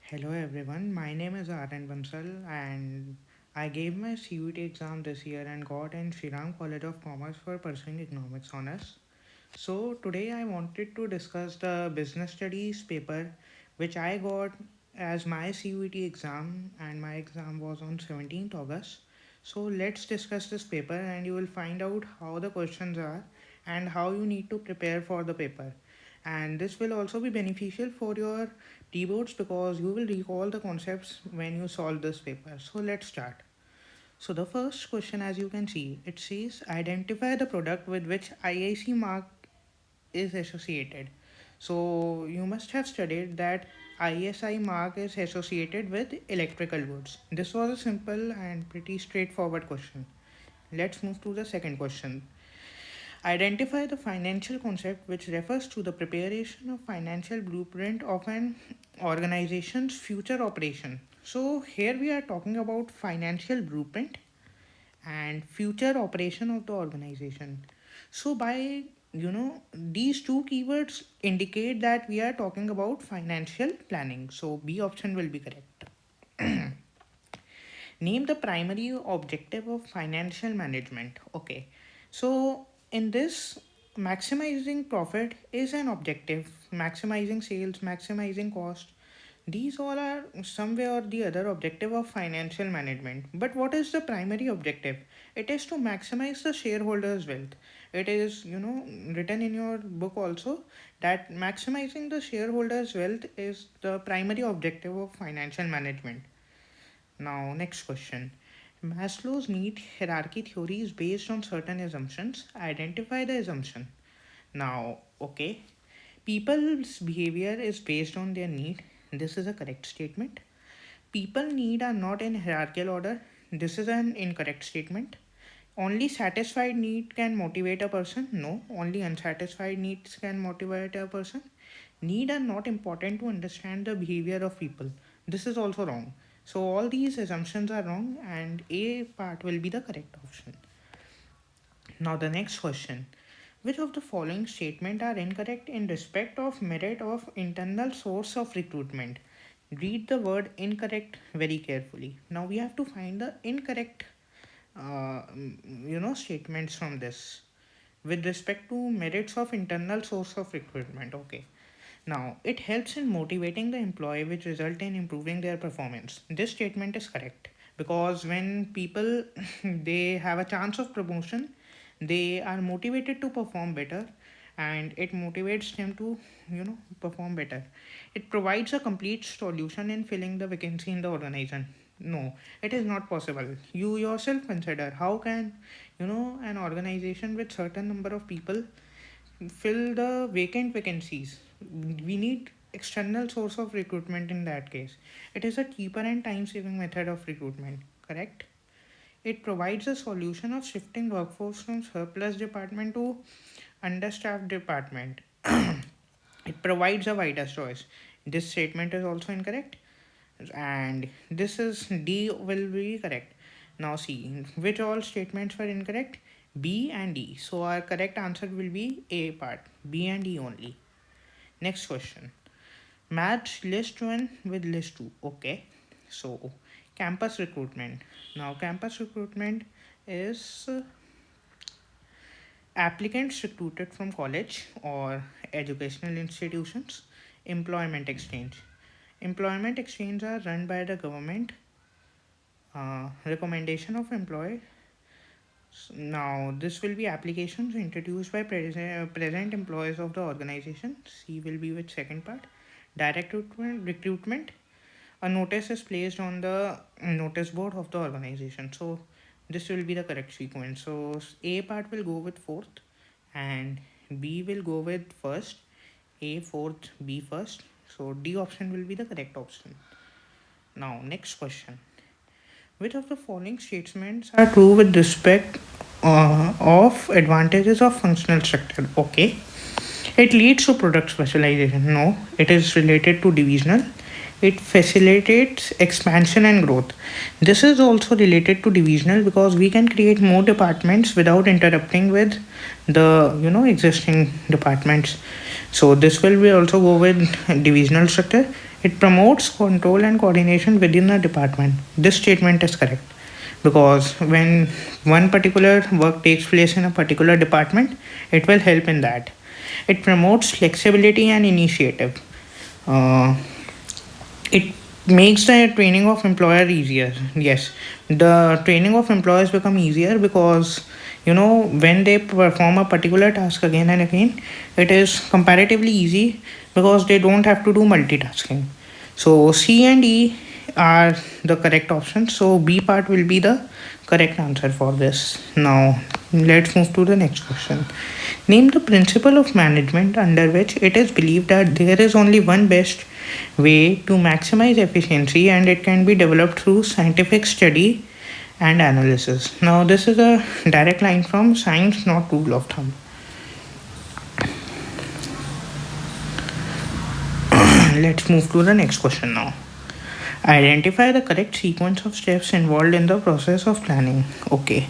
Hello everyone, my name is Aryan Bansal and I gave my CUET exam this year and got in Sriram College of Commerce for pursuing economics honors. So today I wanted to discuss the business studies paper which I got as my CUET exam and my exam was on 17th August. So let's discuss this paper and you will find out how the questions are and how you need to prepare for the paper. And this will also be beneficial for your keyboards because you will recall the concepts when you solve this paper. So let's start. So the first question, as you can see, it says identify the product with which IIC mark is associated. So you must have studied that ISI mark is associated with electrical goods. This was a simple and pretty straightforward question. Let's move to the second question. Identify the financial concept which refers to the preparation of financial blueprint of an organization's future operation. So here we are talking about financial blueprint and future operation of the organization. So by these two keywords indicate that we are talking about financial planning. So B option will be correct. Name the primary objective of financial management. Okay, so in this, maximizing profit is an objective, maximizing sales, maximizing cost. These all are some way or the other objective of financial management. But what is the primary objective? It is to maximize the shareholders' wealth. It is, written in your book also that maximizing the shareholders' wealth is the primary objective of financial management. Now, next question. Maslow's need hierarchy theory is based on certain assumptions. Identify the assumption. Now, okay, people's behavior is based on their need. This is a correct statement. People need are not in hierarchical order. This is an incorrect statement. Only satisfied need can motivate a person. No, only unsatisfied needs can motivate a person. Need are not important to understand the behavior of people. This is also wrong. So all these assumptions are wrong and A part will be the correct option. Now the next question. Which of the following statements are incorrect in respect of merit of internal source of recruitment? Read the word incorrect very carefully. Now we have to find the incorrect statements from this with respect to merits of internal source of recruitment. Okay, now it helps in motivating the employee which result in improving their performance. This statement is correct because when people they have a chance of promotion, they are motivated to perform better and it motivates them to perform better. It provides a complete solution in filling the vacancy in the organization. No, it is not possible. You yourself consider how can an organization with certain number of people fill the vacant vacancies. We need external source of recruitment in that case. It is a cheaper and time saving method of recruitment, correct? It provides a solution of shifting workforce from surplus department to understaffed department. It provides a wider choice. This statement is also incorrect and this is D will be correct. Now see which all statements were incorrect. B and D. So our correct answer will be A part. B and D only. Next question. Match list 1 with list 2. Okay. So campus recruitment. Now campus recruitment is applicants recruited from college or educational institutions. Employment exchange. Employment exchange are run by the government. Recommendation of employee. Now, this will be applications introduced by present employees of the organization. C will be with second part. Direct recruitment. A notice is placed on the notice board of the organization. So, this will be the correct sequence. So, A part will go with fourth, and B will go with first. A fourth, B first. So, D option will be the correct option. Now, next question. Which of the following statements are true with respect of advantages of functional structure? Okay. It leads to product specialization. No, it is related to divisional. It facilitates expansion and growth. This is also related to divisional because we can create more departments without interrupting with the existing departments. So this will be also go with divisional structure. It promotes control and coordination within a department. This statement is correct because when one particular work takes place in a particular department, it will help in that. It promotes flexibility and initiative. Uh, it makes the training of employer easier. Yes, the training of employers become easier because when they perform a particular task again and again, it is comparatively easy because they don't have to do multitasking. So C and E are the correct options. So B part will be the correct answer for this. Now let's move to the next question. Name the principle of management under which it is believed that there is only one best way to maximize efficiency and it can be developed through scientific study and analysis. Now, this is a direct line from science, not rule of thumb. Let's move to the next question now. Identify the correct sequence of steps involved in the process of planning. Okay.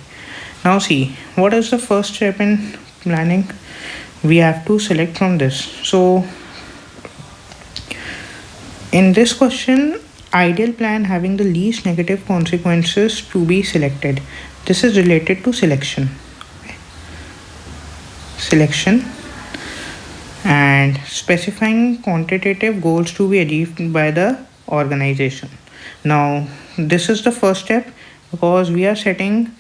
Now, see, what is the first step in planning? We have to select from this. So, in this question, ideal plan having the least negative consequences to be selected. This is related to selection. Selection and specifying quantitative goals to be achieved by the organization. Now, this is the first step because we are setting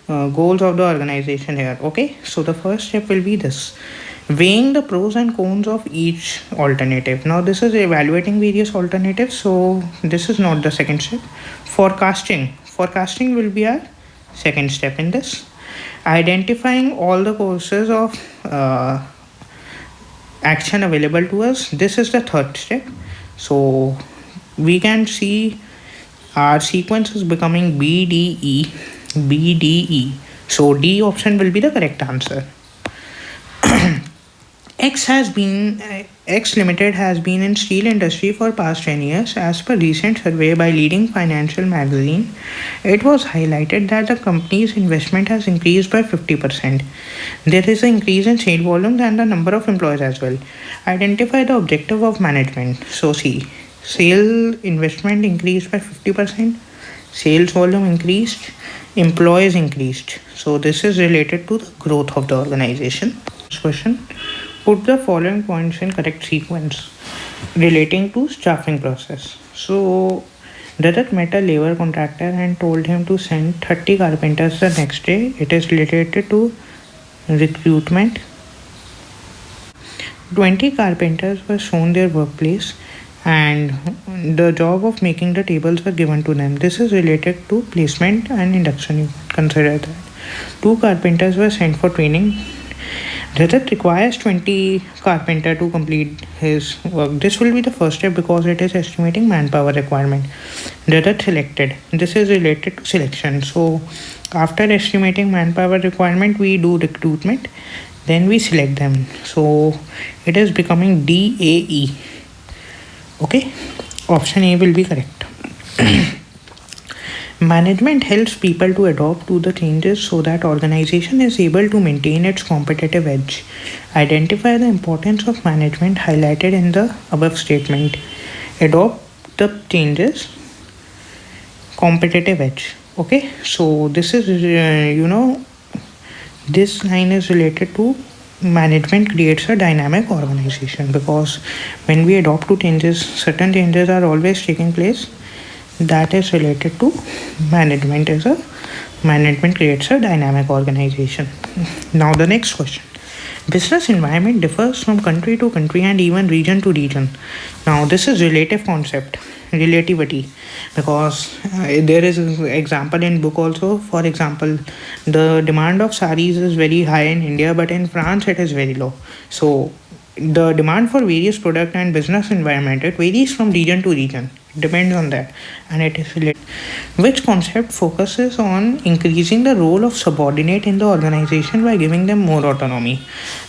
goals of the organization here. Okay, so the first step will be this: weighing the pros and cons of each alternative. Now, this is evaluating various alternatives, so this is not the second step. Forecasting will be our second step in this. Identifying all the courses of action available to us. This is the third step. So we can see our sequence is becoming BDE. BDE. So D option will be the correct answer. X Limited has been in steel industry for past 10 years. As per recent survey by leading financial magazine, it was highlighted that the company's investment has increased by 50%. There is an increase in sale volumes and the number of employees as well. Identify the objective of management. So see, sale investment increased by 50%, sales volume increased, employees increased. So this is related to the growth of the organization. Next question. Put the following points in correct sequence relating to staffing process. So Darat met a labor contractor and told him to send 30 carpenters the next day. It is related to recruitment. 20 carpenters were shown their workplace and the job of making the tables were given to them. This is related to placement and induction. You consider that. 2 carpenters were sent for training. Rajat requires 20 carpenter to complete his work. This will be the first step because it is estimating manpower requirement. Rajat selected. This is related to selection. So after estimating manpower requirement, we do recruitment. Then we select them. So it is becoming DAE. Okay. Option A will be correct. Management helps people to adapt to the changes so that organization is able to maintain its competitive edge. Identify the importance of management highlighted in the above statement. Adopt the changes, competitive edge. Okay, so this is this line is related to management creates a dynamic organization because when we adopt to changes, certain changes are always taking place. That is related to management creates a dynamic organization. Now the next question. Business environment differs from country to country and even region to region. Now this is relative concept, relativity, because there is an example in book also. For example, the demand of saris is very high in India, but in France it is very low. So the demand for various product and business environment, it varies from region to region. It depends on that, and it is related. Which concept focuses on increasing the role of subordinate in the organization by giving them more autonomy?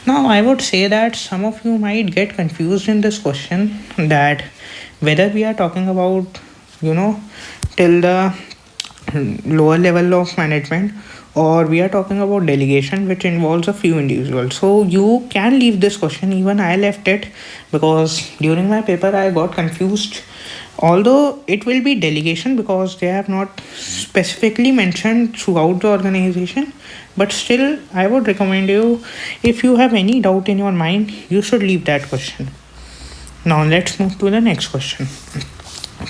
Now, I would say that some of you might get confused in this question that whether we are talking about till the lower level of management or we are talking about delegation which involves a few individuals. So you can leave this question. Even I left it because during my paper I got confused, although it will be delegation because they have not specifically mentioned throughout the organization. But still, I would recommend you, if you have any doubt in your mind, you should leave that question. Now let's move to the next question.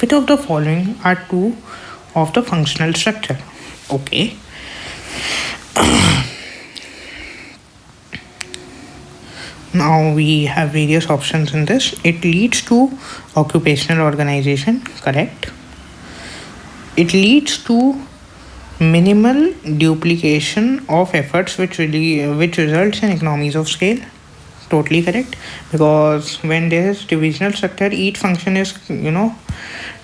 Which of the following are true of the functional structure? Okay. Now we have various options in this. It leads to occupational organization, correct. It leads to minimal duplication of efforts, which results in economies of scale. Totally correct, because when there is divisional structure, each function is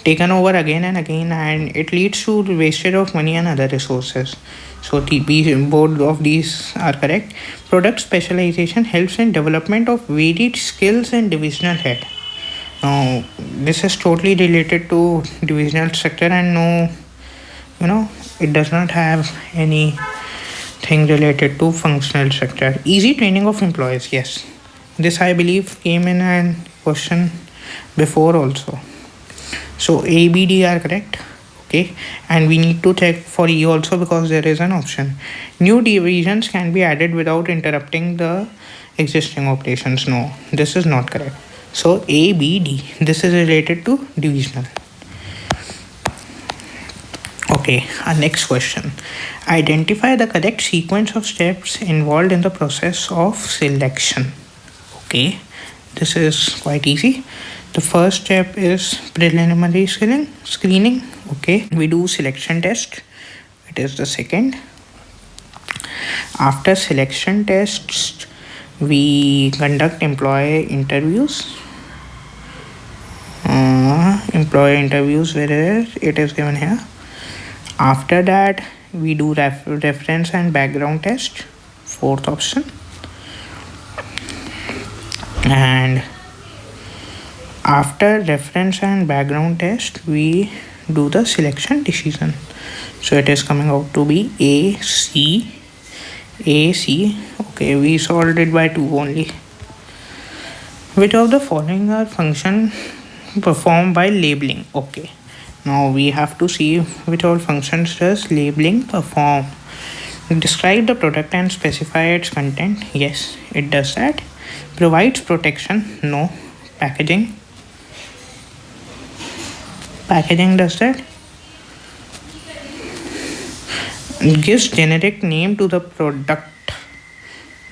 taken over again and again, and it leads to the wastage of money and other resources. So both of these are correct. Product specialization helps in development of varied skills and divisional head. Now this is totally related to divisional structure, and no, it does not have anything related to functional structure. Easy training of employees, yes, this I believe came in a question before also. So A, B, D are correct. Okay, and we need to check for E also because there is an option. New divisions can be added without interrupting the existing operations. No, this is not correct. So A, B, D, this is related to divisional. Okay, our next question. Identify the correct sequence of steps involved in the process of selection. Okay, this is quite easy. The first step is preliminary screening. Okay, we do selection test. It is the second. After selection tests, we conduct employee interviews. Where it is given here. After that, we do reference and background test. Fourth option. And after reference and background test, we do the selection decision. So it is coming out to be A, C. Okay, we solved it by 2 only. Which of the following are function performed by labeling? Okay, now we have to see which all functions does labeling perform. Describe the product and specify its content. Yes, it does that. Provides protection. No. Packaging does that. Gives generic name to the product.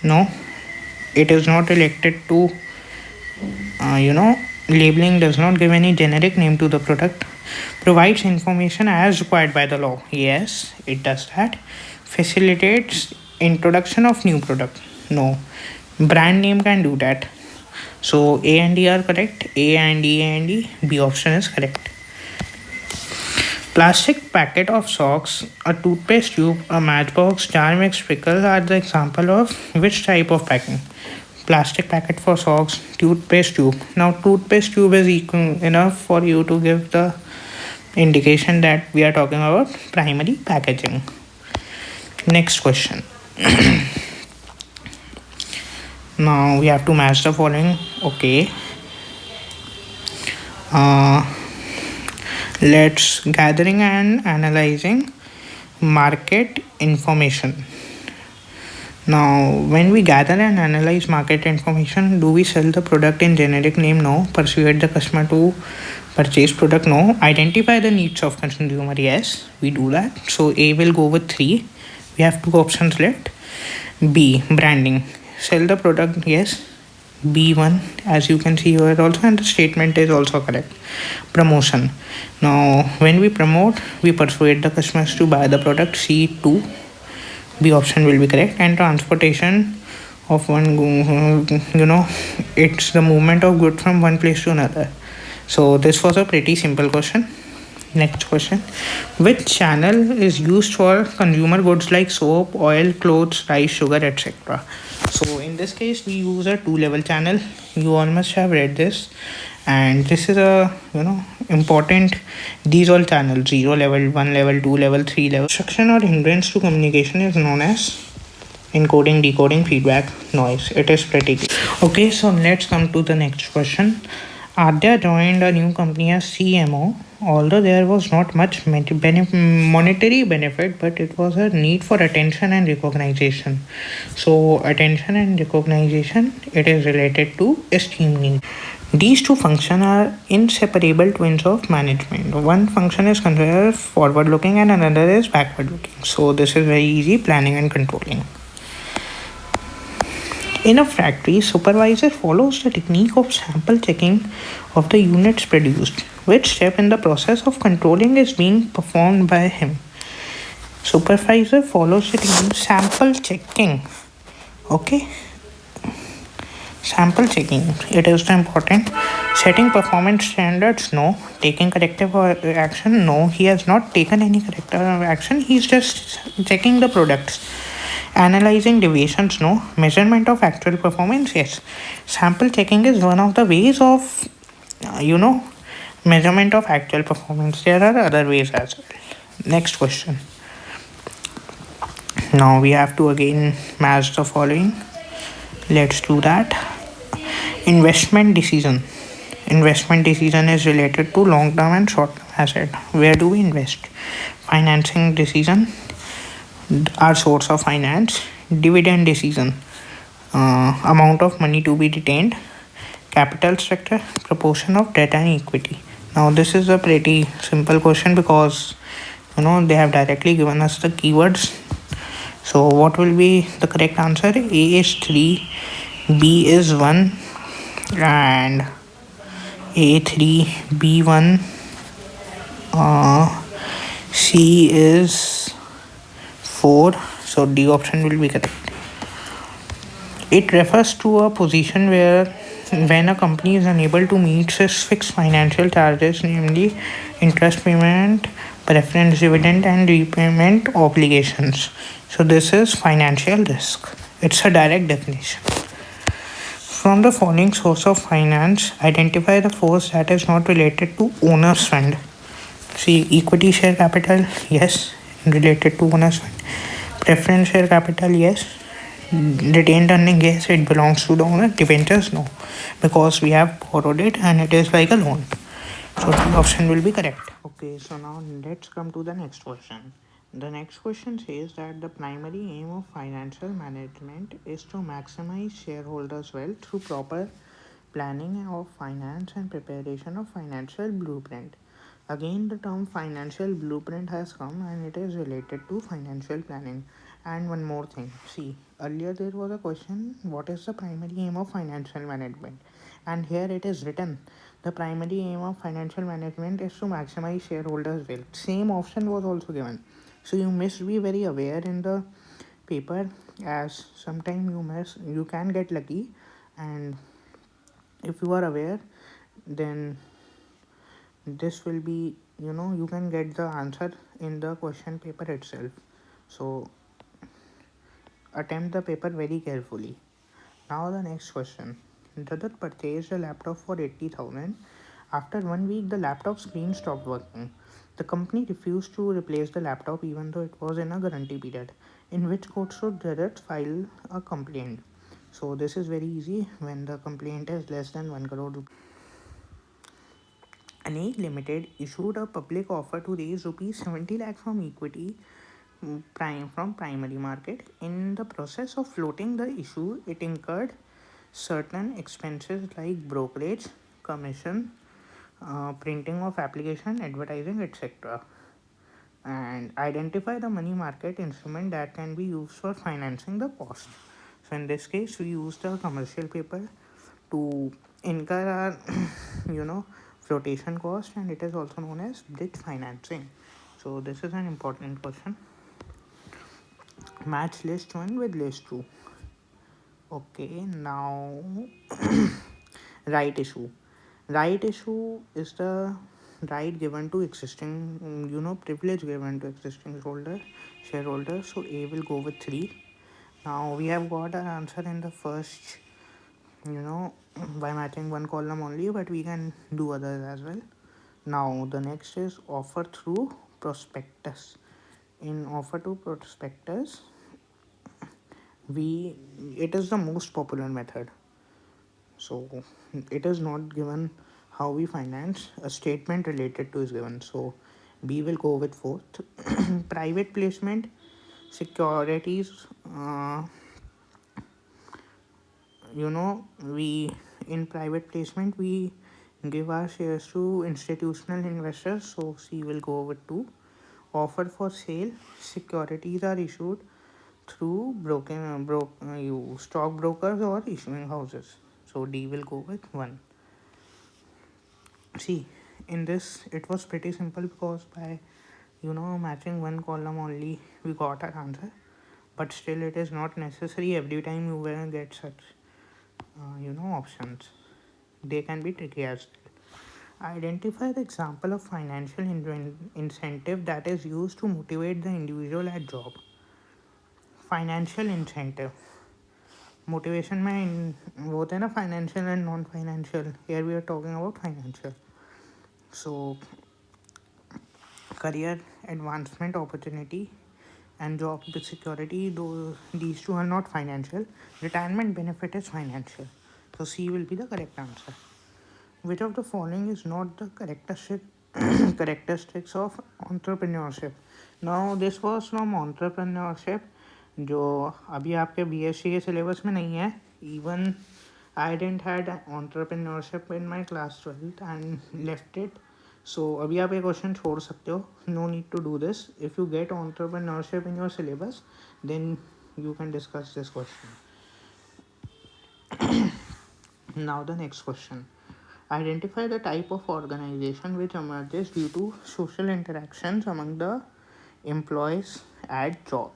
No, it is not related to labeling does not give any generic name to the product. Provides information as required by the law. Yes, it does that. Facilitates introduction of new product. No, brand name can do that. So A and D are correct. A and E. B option is correct. Plastic packet of socks, a toothpaste tube, a matchbox, jar mix pickle are the example of which type of packing? Plastic packet for socks, toothpaste tube. Now toothpaste tube is enough for you to give the indication that we are talking about primary packaging. Next question. Now we have to match the following. Okay. Let's gathering and analyzing market information. Now, when we gather and analyze market information, do we sell the product in generic name? No. Persuade the customer to purchase product? No. Identify the needs of consumer? Yes, we do that. So A will go with 3. We have 2 options left. B, branding. Sell the product? Yes. B1, as you can see here also, and the statement is also correct. Promotion. Now, when we promote, we persuade the customers to buy the product. C2, B option will be correct. And transportation of one, it's the movement of goods from one place to another. So this was a pretty simple question. Next question. Which channel is used for consumer goods like soap, oil, clothes, rice, sugar, etc.? So in this case, we use a 2-level channel. You all must have read this, and this is a important. These all channels: 0 level, 1 level, 2 level, 3 level. Obstruction or hindrance to communication is known as encoding, decoding, feedback, noise. It is pretty good. Okay, so let's come to the next question. Adya joined a new company as CMO, although there was not much monetary benefit, but it was a need for attention and recognition. So, attention and recognition, it is related to esteem need. These two functions are inseparable twins of management. One function is considered forward looking and another is backward looking. So, this is very easy planning and controlling. In a factory, supervisor follows the technique of sample checking of the units produced. Which step in the process of controlling is being performed by him? Supervisor follows the technique sample checking. Okay, sample checking. It is the important. Setting performance standards. No. Taking corrective action. No, he has not taken any corrective action. He's just checking the products. Analyzing deviations, no. Measurement of actual performance, yes. Sample checking is one of the ways of, measurement of actual performance. There are other ways as well. Next question. Now we have to again match the following. Let's do that. Investment decision. Investment decision is related to long term and short term asset. Where do we invest? Financing decision, our source of finance. Dividend decision, amount of money to be retained. Capital structure, proportion of debt and equity. Now this is a pretty simple question because they have directly given us the keywords. So what will be the correct answer? A is 3, B is 1, and A3, B1, C is 4. So D option will be correct. It refers to a position where when a company is unable to meet its fixed financial charges, namely interest payment, preference dividend, and repayment obligations. So this is financial risk. It's a direct definition. From the following source of finance, identify the force that is not related to owner's fund. See, equity share capital, yes, related to owner's fund. Preference share capital, yes. Retained earning, yes, it belongs to the owner. Debentures, no, because we have borrowed it and it is like a loan. So the option will be correct. Okay, so now let's come to the next question. The next question says that the primary aim of financial management is to maximize shareholders' wealth through proper planning of finance and preparation of financial blueprint. Again, the term financial blueprint has come and it is related to financial planning. And one more thing, see, earlier there was a question, what is the primary aim of financial management? And here it is written, the primary aim of financial management is to maximize shareholders' wealth. Same option was also given. So you must be very aware in the paper, as sometime you can get lucky, and if you are aware, then this will be you can get the answer in the question paper itself. So attempt the paper very carefully. Now the next question. Dadat purchased a laptop for 80,000. After 1 week, the laptop screen stopped working. The company refused to replace the laptop even though it was in a guarantee period. In which court should Dadat file a complaint? So this is very easy when the complaint is less than 1 crore rupees. Anek Limited issued a public offer to raise rupees 70 lakh from equity from primary market. In the process of floating the issue, it incurred certain expenses like brokerage, commission, printing of application, advertising, etc. And identify the money market instrument that can be used for financing the cost. So in this case, we used a commercial paper to incur our flotation cost, and it is also known as bridge financing. So this is an important question. Match list 1 with list 2. Okay, now right issue. Right issue is the right given to existing, privilege given to existing shareholder. So A will go with 3. Now we have got our answer in the first, by matching one column only, but we can do others as well. Now the next is offer through prospectus. In offer to prospectus, we it is the most popular method. So it is not given how we finance, a statement related to is given. So B will go with fourth. Private placement, securities, we in private placement we give our shares to institutional investors, so C will go with 2. Offer for sale, securities are issued through you stock brokers or issuing houses, so D will go with 1. See, in this it was pretty simple because by matching one column only we got our answer, but still it is not necessary every time you will get such options. They can be tricky as well. Identify the example of financial incentive that is used to motivate the individual at job. Financial incentive, motivation में वो होते हैं ना financial and non financial, here we are talking about financial. So career advancement opportunity and job security, though these two are not financial. Retirement benefit is financial, so C will be the correct answer. Which of the following is not the characteristics of entrepreneurship? Now this was from entrepreneurship, जो अभी आपके BSc के syllabus में नहीं है. Even I didn't had entrepreneurship in my class 12th and left it. So अभी आप ये क्वेश्चन छोड़ सकते हो. No need to do this. If you get entrepreneurship in your syllabus, then you can discuss this question. Now the next question. Identify the type of organization which emerges due to social interactions among the employees at job.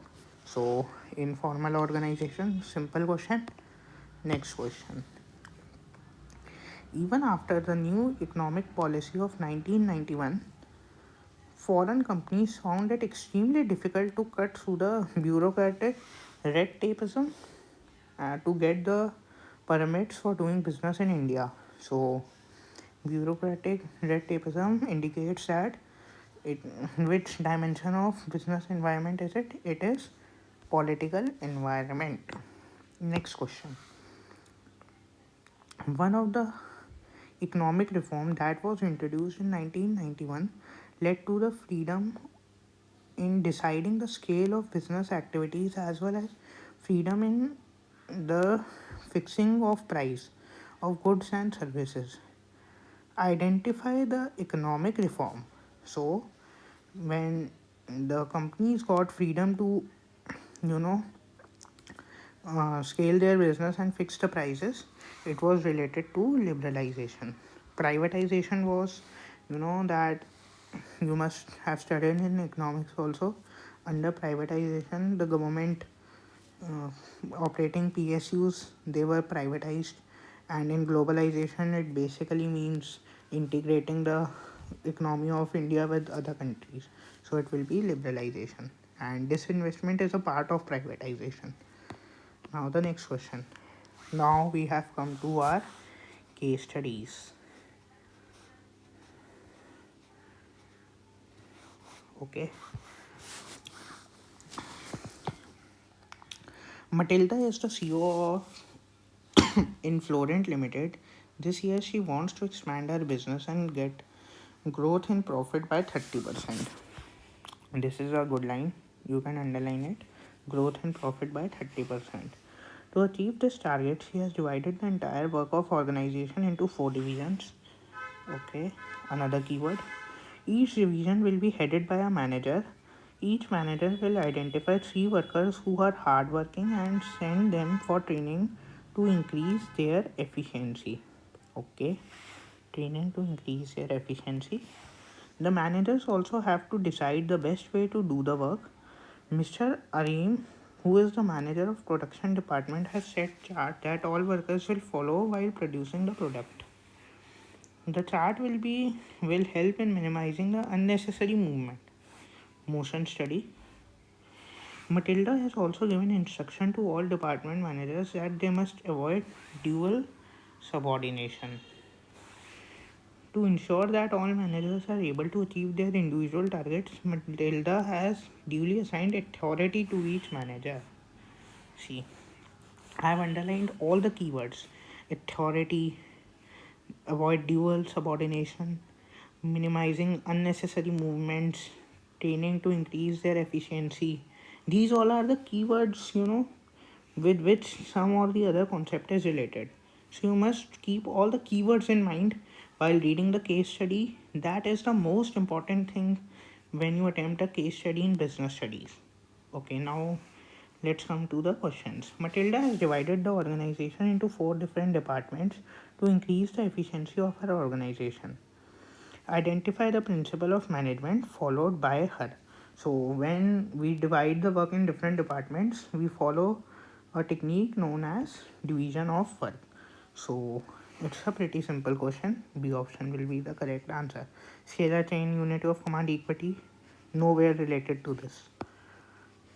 So informal organization, simple question. Next question. Even after the new economic policy of 1991, foreign companies found it extremely difficult to cut through the bureaucratic red tapeism to get the permits for doing business in India. So bureaucratic red tapeism indicates that which dimension of business environment is it? It is political environment. Next question. One of the economic reform that was introduced in 1991 led to the freedom in deciding the scale of business activities as well as freedom in the fixing of price of goods and services. Identify the economic reform. So when the companies got freedom to you know scale their business and fix the prices, it was related to liberalization. Privatization was that you must have studied in economics also. Under privatization, the government operating PSUs, they were privatized, and in globalization it basically means integrating the economy of India with other countries, so it will be liberalization, and disinvestment is a part of privatization. Now the next question. Now we have come to our case studies. Okay, Matilda is the CEO of in Florent Limited. This year she wants to expand her business and get growth in profit by 30%. This is a good line. You can underline it. Growth in profit by 30%. To achieve this target, she has divided the entire work of organization into 4 divisions. Okay, another keyword. Each division will be headed by a manager. Each manager will identify 3 workers who are hardworking and send them for training to increase their efficiency. Okay, training to increase their efficiency. The managers also have to decide the best way to do the work. Mr. Arim, who is the manager of production department, has set chart that all workers will follow while producing the product. The chart will help in minimizing the unnecessary movement. Motion study. Matilda has also given instruction to all department managers that they must avoid dual subordination. To ensure that all managers are able to achieve their individual targets, Matilda has duly assigned authority to each manager. See, I have underlined all the keywords: authority, avoid dual subordination, minimizing unnecessary movements, training to increase their efficiency. These all are the keywords, with which some or the other concept is related. So you must keep all the keywords in mind while reading the case study. That is the most important thing when you attempt a case study in business studies. Okay, now let's come to the questions. Matilda has divided the organization into 4 different departments to increase the efficiency of her organization. Identify the principle of management followed by her. So when we divide the work in different departments, we follow a technique known as division of work. So it's a pretty simple question. B option will be the correct answer. Scalar chain, unity of command, equity, nowhere related to this.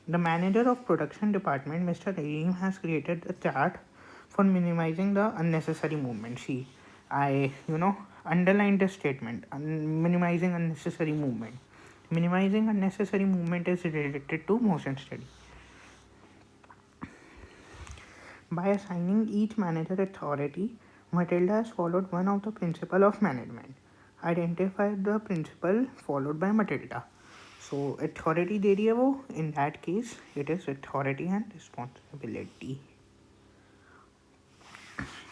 The manager of production department, Mr. Rahim, has created a chart for minimizing the unnecessary movement. See, I underlined this statement: minimizing unnecessary movement. Minimizing unnecessary movement is related to motion study. By assigning each manager authority, Matilda has followed one of the principle of management. Identify the principle followed by Matilda. So authority दे रही है वो, in that case it is authority and responsibility.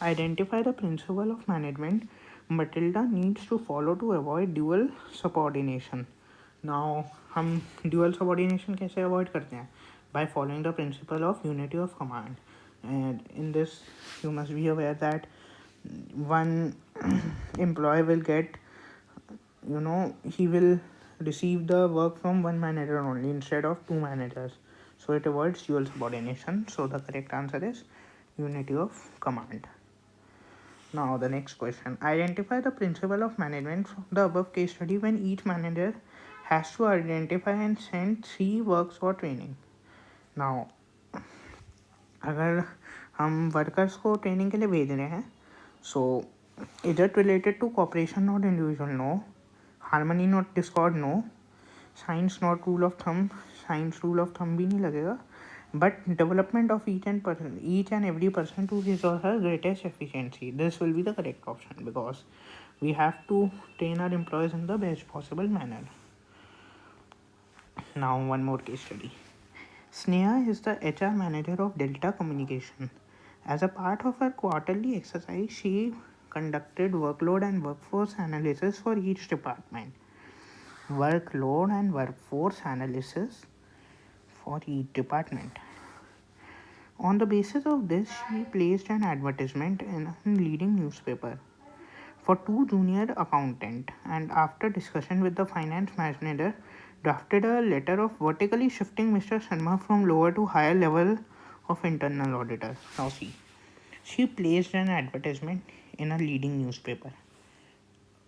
Identify the principle of management Matilda needs to follow to avoid dual subordination. Now हम dual subordination कैसे avoid करते हैं? By following the principle of unity of command. And in this you must be aware that one employee will get, he will receive the work from one manager only instead of two managers, so it avoids dual subordination. So the correct answer is unity of command. Now the next question: identify the principle of management from the above case study when each manager has to identify and send 3 works for training. Now अगर हम workers को training के लिए भेज रहे हैं, so is it related to cooperation not individual? No. Harmony not discord? No. Science not rule of thumb? Science rule of thumb भी नहीं लगेगा. But development of each and every person to his or her greatest efficiency. This will be the correct option because we have to train our employees in the best possible manner. Now one more case study. Sneha is the HR manager of Delta Communication. As a part of her quarterly exercise, she conducted workload and workforce analysis for each department. Workload and workforce analysis for each department. On the basis of this, she placed an advertisement in a leading newspaper for 2 junior accountants, and after discussion with the finance manager, drafted a letter of vertically shifting Mr. Sharma from lower to higher level of internal auditor. Now see, she placed an advertisement in a leading newspaper.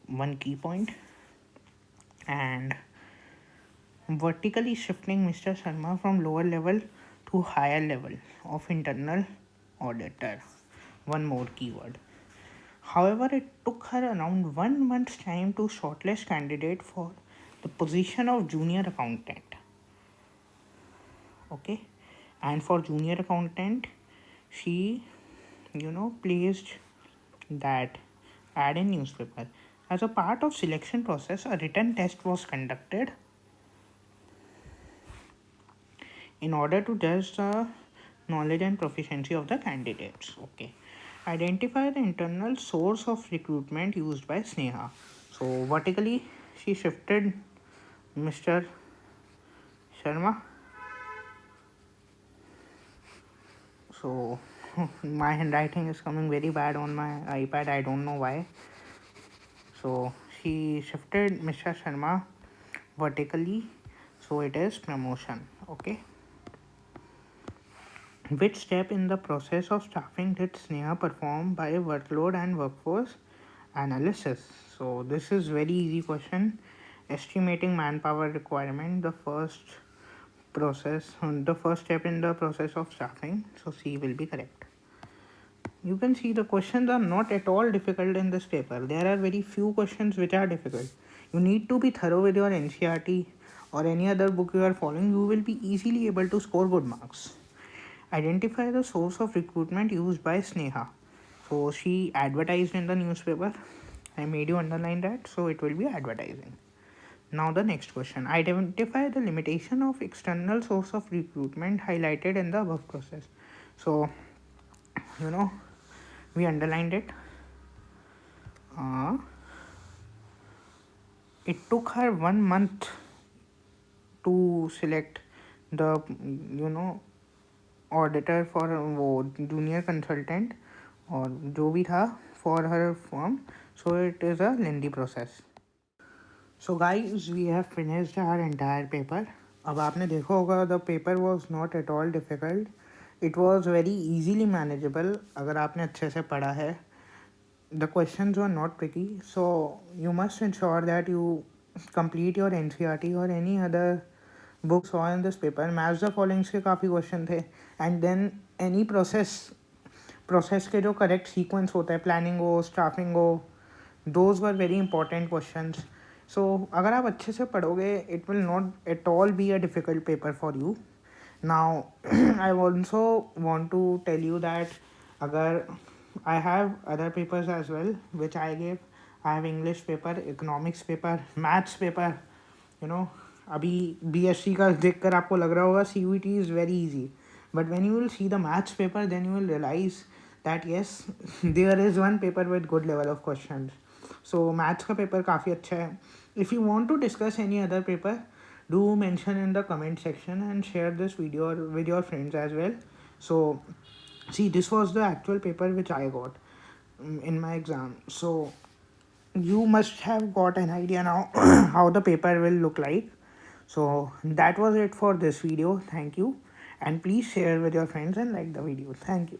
One key point. And vertically shifting Mr. Sharma from lower level to higher level of internal auditor. One more keyword. However, it took her around 1 month's time to shortlist candidate for the position of junior accountant. Okay, and for junior accountant, she, placed that ad in newspaper. As a part of selection process, a written test was conducted in order to judge the knowledge and proficiency of the candidates. Okay. Identify the internal source of recruitment used by Sneha. So vertically, she shifted Mr. Sharma. So my handwriting is coming very bad on my iPad. I don't know why. So she shifted Mr. Sharma vertically. So it is promotion. Okay. Which step in the process of staffing did Sneha perform by workload and workforce analysis? So this is very easy question. Estimating manpower requirement, the first step in the process of staffing. So C will be correct. you can see the questions are not at all difficult in this paper. There are very few questions which are difficult. You need to be thorough with your NCRT or any other book you are following. You will be easily able to score good marks. Identify the source of recruitment used by Sneha. So she advertised in the newspaper. I made you underline that, so it will be advertising. Now the next question. Identify the limitation of external source of recruitment highlighted in the above process. So, you know, we underlined it. It took her 1 month to select the, you know, auditor for वो junior consultant और जो भी था for her firm. So it is a lengthy process. So guys, we have finished our entire paper. अब आपने देखा होगा the paper was not at all difficult. It was very easily manageable अगर आपने अच्छे से पढ़ा है. The questions were not tricky, so you must ensure that you complete your NCRT or any other books saw in this paper. Match the following के काफ़ी question थे, and then any process के जो correct sequence होता है, planning हो, staffing हो, those were very important questions. So अगर आप अच्छे से पढ़ोगे, it will not at all be a difficult paper for you. Now I also want to tell you that अगर I have other papers as well which I gave. I have English paper, economics paper, maths paper. You know, अभी BSc का देखकर आपको लग रहा होगा CUET is very easy, but when you will see the maths paper, then you will realize that yes, there is one paper with good level of questions. So maths का paper काफ़ी अच्छा है. If you want to discuss any other paper, do mention in the comment section and share this video with your friends as well. So see, this was the actual paper which I got in my exam. So you must have got an idea now how the paper will look like. So that was it for this video. Thank you, and please share with your friends and like the video. Thank you.